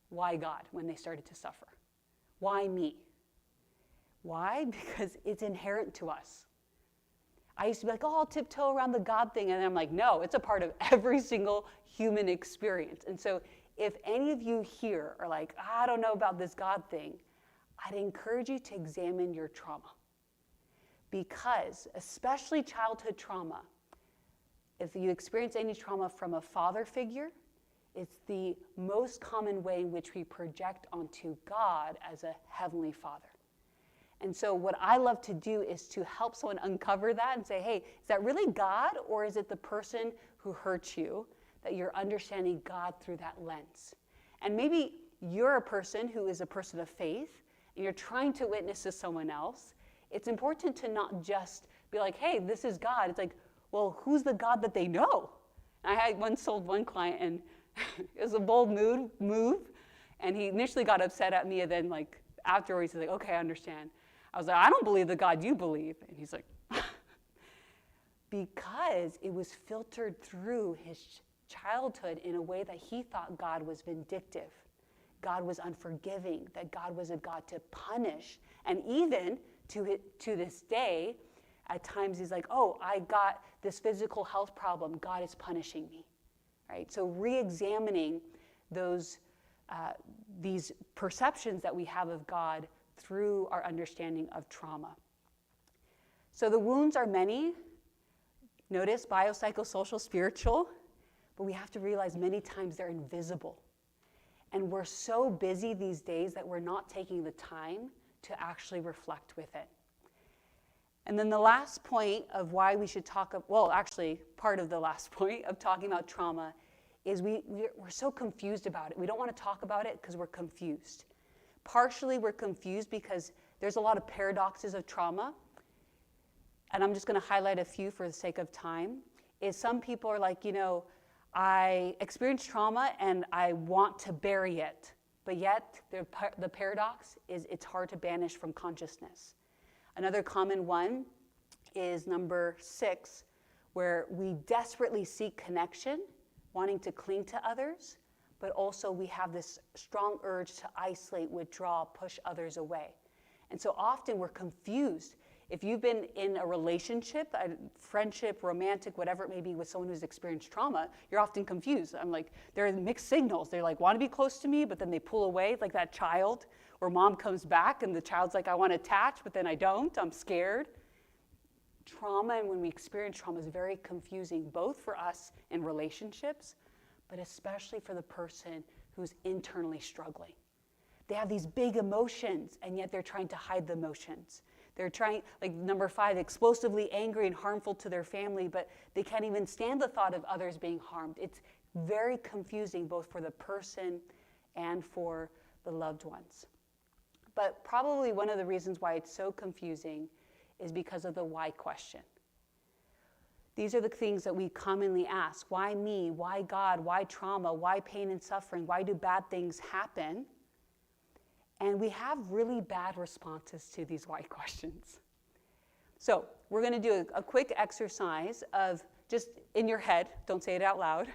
[SPEAKER 2] why God, when they started to suffer? Why me? Why? Because it's inherent to us. I used to be like, oh, I'll tiptoe around the God thing. And I'm like, no, it's a part of every single human experience. And so if any of you here are like, I don't know about this God thing, I'd encourage you to examine your trauma. Because, especially childhood trauma, if you experience any trauma from a father figure, it's the most common way in which we project onto God as a heavenly Father. And so what I love to do is to help someone uncover that and say, hey, is that really God, or is it the person who hurt you, that you're understanding God through that lens? And maybe you're a person who is a person of faith, and you're trying to witness to someone else. It's important to not just be like, hey, this is God. It's like, well, who's the God that they know? And I had once told one client, and it was a bold move, and he initially got upset at me, and then afterwards he's like, okay, I understand. I was like, I don't believe the God you believe. And he's like, because it was filtered through his childhood in a way that he thought God was vindictive, God was unforgiving, that God was a God to punish. And even to this day, at times he's like, oh, I got this physical health problem, God is punishing me, right? So re-examining these perceptions that we have of God through our understanding of trauma. So the wounds are many. Notice biopsychosocial, spiritual, but we have to realize many times they're invisible. And we're so busy these days that we're not taking the time to actually reflect with it. And then the last point of why we should talk, part of the last point of talking about trauma is we're so confused about it. We don't want to talk about it because we're confused. Partially we're confused because there's a lot of paradoxes of trauma. And I'm just going to highlight a few for the sake of time. Is some people are like, I experienced trauma and I want to bury it. But yet the paradox is it's hard to banish from consciousness. Another common one is number 6, where we desperately seek connection, wanting to cling to others, but also we have this strong urge to isolate, withdraw, push others away. And so often we're confused. If you've been in a relationship, a friendship, romantic, whatever it may be, with someone who's experienced trauma, you're often confused. I'm like, there are mixed signals. They're like, want to be close to me, but then they pull away. It's like that child where mom comes back and the child's like, I want to attach, but then I don't. I'm scared. Trauma, and when we experience trauma, is very confusing, both for us in relationships, but especially for the person who's internally struggling. They have these big emotions, and yet they're trying to hide the emotions. They're trying, like number 5, explosively angry and harmful to their family, but they can't even stand the thought of others being harmed. It's very confusing both for the person and for the loved ones. But probably one of the reasons why it's so confusing is because of the why question. These are the things that we commonly ask. Why me? Why God? Why trauma? Why pain and suffering? Why do bad things happen? And we have really bad responses to these why questions. So we're going to do a quick exercise of just in your head, don't say it out loud.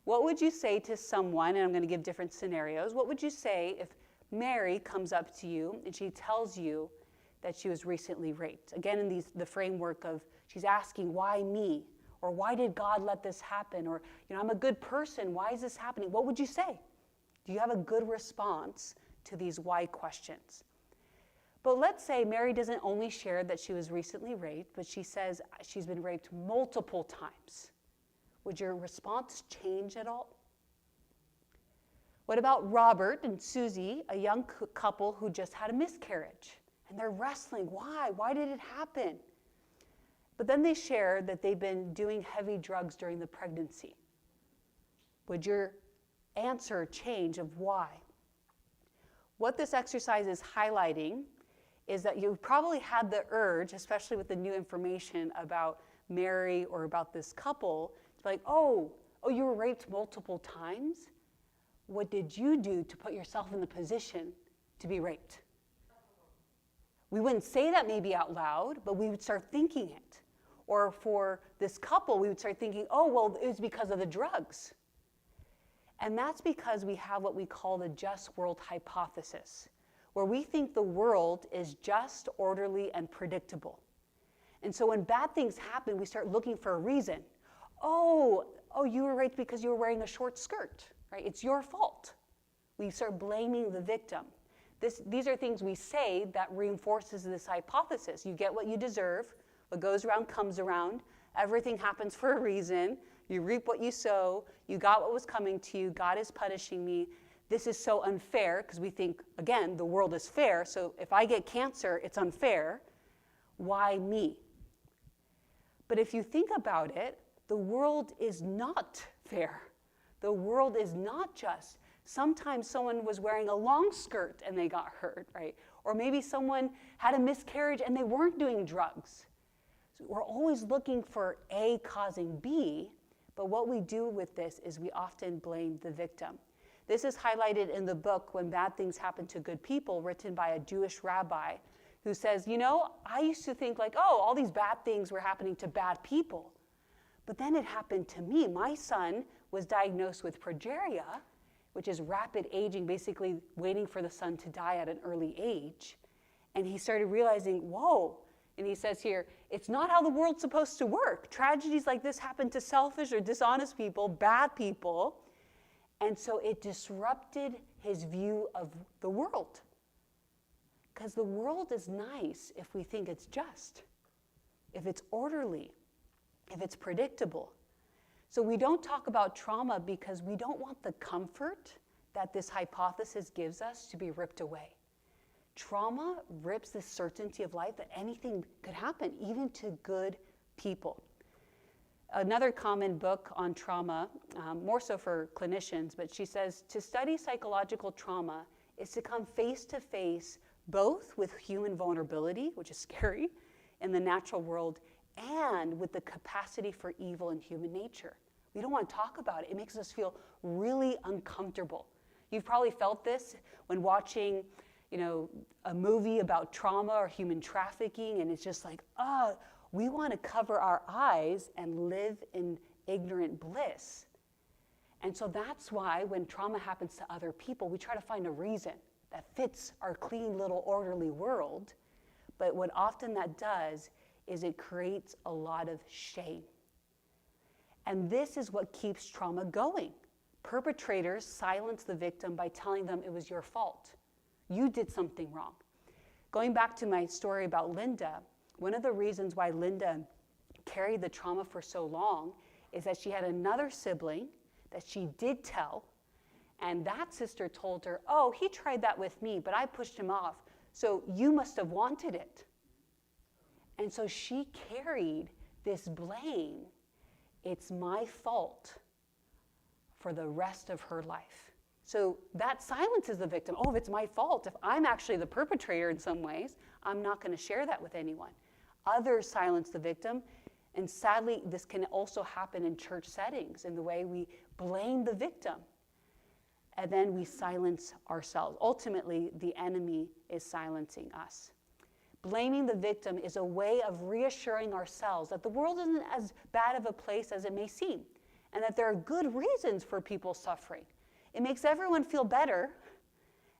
[SPEAKER 2] What would you say to someone, and I'm going to give different scenarios, what would you say if Mary comes up to you and she tells you that she was recently raped? Again, in the framework of she's asking, why me? Or why did God let this happen? Or, I'm a good person. Why is this happening? What would you say? Do you have a good response to these why questions? But let's say Mary doesn't only share that she was recently raped, but she says she's been raped multiple times. Would your response change at all? What about Robert and Susie, a young couple who just had a miscarriage? And they're wrestling. Why? Why did it happen? But then they share that they've been doing heavy drugs during the pregnancy. Would your answer change of why? What this exercise is highlighting is that you probably had the urge, especially with the new information about Mary or about this couple, to be like, oh, you were raped multiple times? What did you do to put yourself in the position to be raped? We wouldn't say that maybe out loud, but we would start thinking it. Or for this couple, we would start thinking, oh, well, it was because of the drugs. And that's because we have what we call the just world hypothesis, where we think the world is just, orderly, and predictable. And so when bad things happen, we start looking for a reason. Oh, you were raped because you were wearing a short skirt, right? It's your fault. We start blaming the victim. These are things we say that reinforces this hypothesis. You get what you deserve. What goes around comes around. Everything happens for a reason. You reap what you sow. You got what was coming to you. God is punishing me. This is so unfair, because we think, again, the world is fair. So if I get cancer, it's unfair. Why me? But if you think about it, the world is not fair. The world is not just. Sometimes someone was wearing a long skirt and they got hurt, right? Or maybe someone had a miscarriage and they weren't doing drugs. So we're always looking for A causing B, but what we do with this is we often blame the victim. This is highlighted in the book When Bad Things Happen to Good People, written by a Jewish rabbi who says, I used to think like, all these bad things were happening to bad people. But then it happened to me. My son was diagnosed with progeria, which is rapid aging, basically waiting for the son to die at an early age. And he started realizing, whoa. And he says here, it's not how the world's supposed to work. Tragedies like this happen to selfish or dishonest people, bad people. And so it disrupted his view of the world. Because the world is nice if we think it's just, if it's orderly, if it's predictable. So we don't talk about trauma because we don't want the comfort that this hypothesis gives us to be ripped away. Trauma rips the certainty of life that anything could happen, even to good people. Another common book on trauma, more so for clinicians, but she says, to study psychological trauma is to come face to face both with human vulnerability, which is scary, in the natural world, and with the capacity for evil in human nature. We don't want to talk about it. It makes us feel really uncomfortable. You've probably felt this when watching, a movie about trauma or human trafficking, and it's just like, we want to cover our eyes and live in ignorant bliss. And so that's why when trauma happens to other people, we try to find a reason that fits our clean little orderly world. But what often that does is it creates a lot of shame. And this is what keeps trauma going. Perpetrators silence the victim by telling them it was your fault. You did something wrong. Going back to my story about Linda, one of the reasons why Linda carried the trauma for so long is that she had another sibling that she did tell, and that sister told her, oh, he tried that with me, but I pushed him off, so you must have wanted it. And so she carried this blame, it's my fault, for the rest of her life. So that silences the victim. Oh, if it's my fault, if I'm actually the perpetrator in some ways, I'm not going to share that with anyone. Others silence the victim, and sadly, this can also happen in church settings in the way we blame the victim, and then we silence ourselves. Ultimately, the enemy is silencing us. Blaming the victim is a way of reassuring ourselves that the world isn't as bad of a place as it may seem, and that there are good reasons for people suffering. It makes everyone feel better,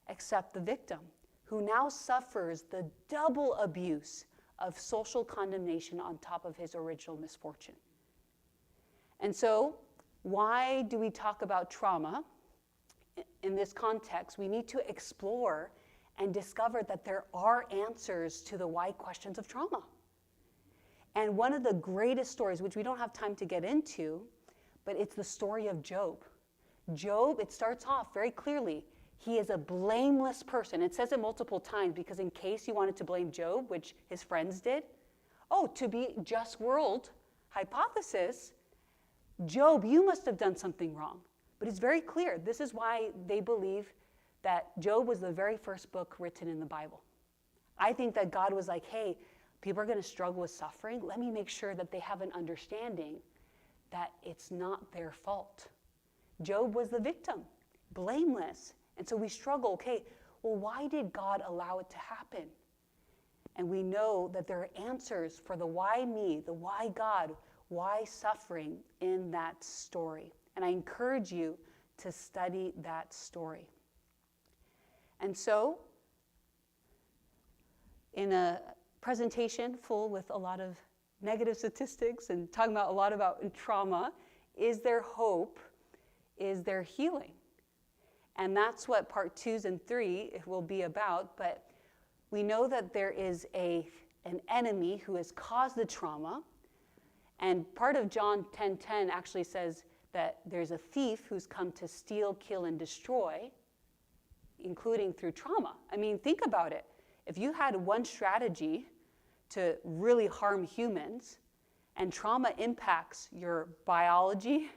[SPEAKER 2] except the victim, who now suffers the double abuse of social condemnation on top of his original misfortune. And so, why do we talk about trauma? In this context, we need to explore and discover that there are answers to the why questions of trauma. And one of the greatest stories, which we don't have time to get into, but it's the story of Job. Job, it starts off very clearly. He is a blameless person. It says it multiple times because in case you wanted to blame Job, which his friends did, to be just world hypothesis, Job, you must have done something wrong. But it's very clear. This is why they believe that Job was the very first book written in the Bible. I think that God was like, hey, people are going to struggle with suffering. Let me make sure that they have an understanding that it's not their fault. Job was the victim, blameless. And so we struggle, okay, well, why did God allow it to happen? And we know that there are answers for the why me, the why God, why suffering in that story. And I encourage you to study that story. And so, in a presentation full with a lot of negative statistics and talking about a lot about trauma, is there hope? Is there healing? And that's what part 2 and 3 will be about. But we know that there is an enemy who has caused the trauma. And part of John 10:10 actually says that there's a thief who's come to steal, kill, and destroy, including through trauma. I mean, think about it. If you had one strategy to really harm humans, and trauma impacts your biology,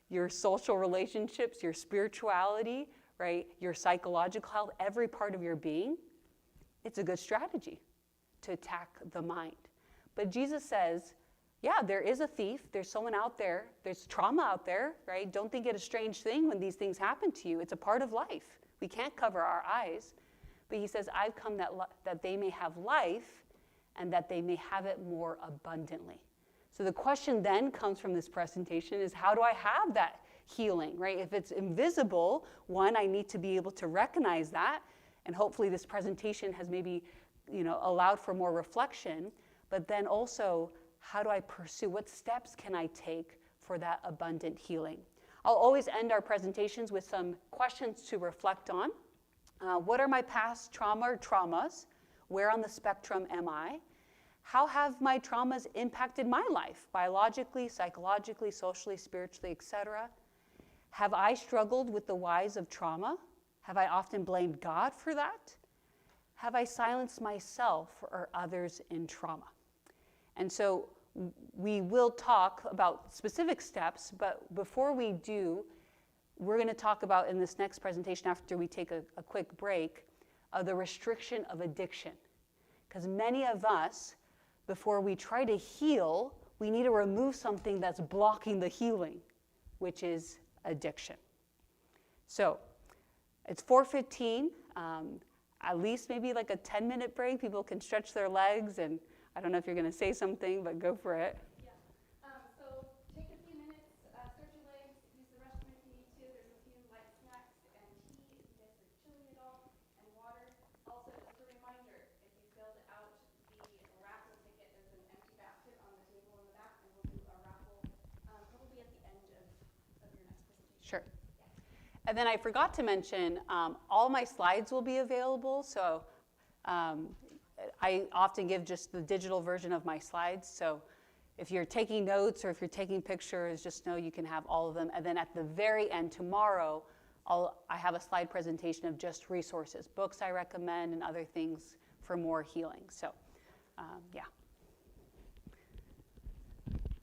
[SPEAKER 2] your social relationships, your spirituality, right, your psychological health, every part of your being, it's a good strategy to attack the mind. But Jesus says, yeah, there is a thief. There's someone out there. There's trauma out there, right? Don't think it a strange thing when these things happen to you. It's a part of life. We can't cover our eyes. But he says, I've come that they may have life and that they may have it more abundantly. So the question then comes from this presentation is, how do I have that healing, right? If it's invisible, one, I need to be able to recognize that. And hopefully this presentation has maybe, allowed for more reflection. But then also, how do I pursue? What steps can I take for that abundant healing? I'll always end our presentations with some questions to reflect on. What are my past trauma or traumas? Where on the spectrum am I? How have my traumas impacted my life, biologically, psychologically, socially, spiritually, etc.? Have I struggled with the whys of trauma? Have I often blamed God for that? Have I silenced myself or others in trauma? And so we will talk about specific steps, but before we do, we're going to talk about in this next presentation, after we take a quick break, the restriction of addiction. Because many of us, before we try to heal, we need to remove something that's blocking the healing, which is addiction. So it's 4:15. At least maybe like a 10-minute break. People can stretch their legs, and I don't know if you're going to say something, but go for it.
[SPEAKER 1] Yeah. So take a few minutes, stretch your legs, use the restroom if you need to. There's a few light snacks and tea if you guys are chilly at all, and water. Also, just a reminder, if you filled out the raffle ticket, there's an empty basket on the table in the back, and we'll do a raffle probably at the end of your next presentation.
[SPEAKER 2] Sure. And then I forgot to mention, all my slides will be available. So I often give just the digital version of my slides. So if you're taking notes or if you're taking pictures, just know you can have all of them. And then at the very end, tomorrow, I have a slide presentation of just resources, books I recommend and other things for more healing. So yeah.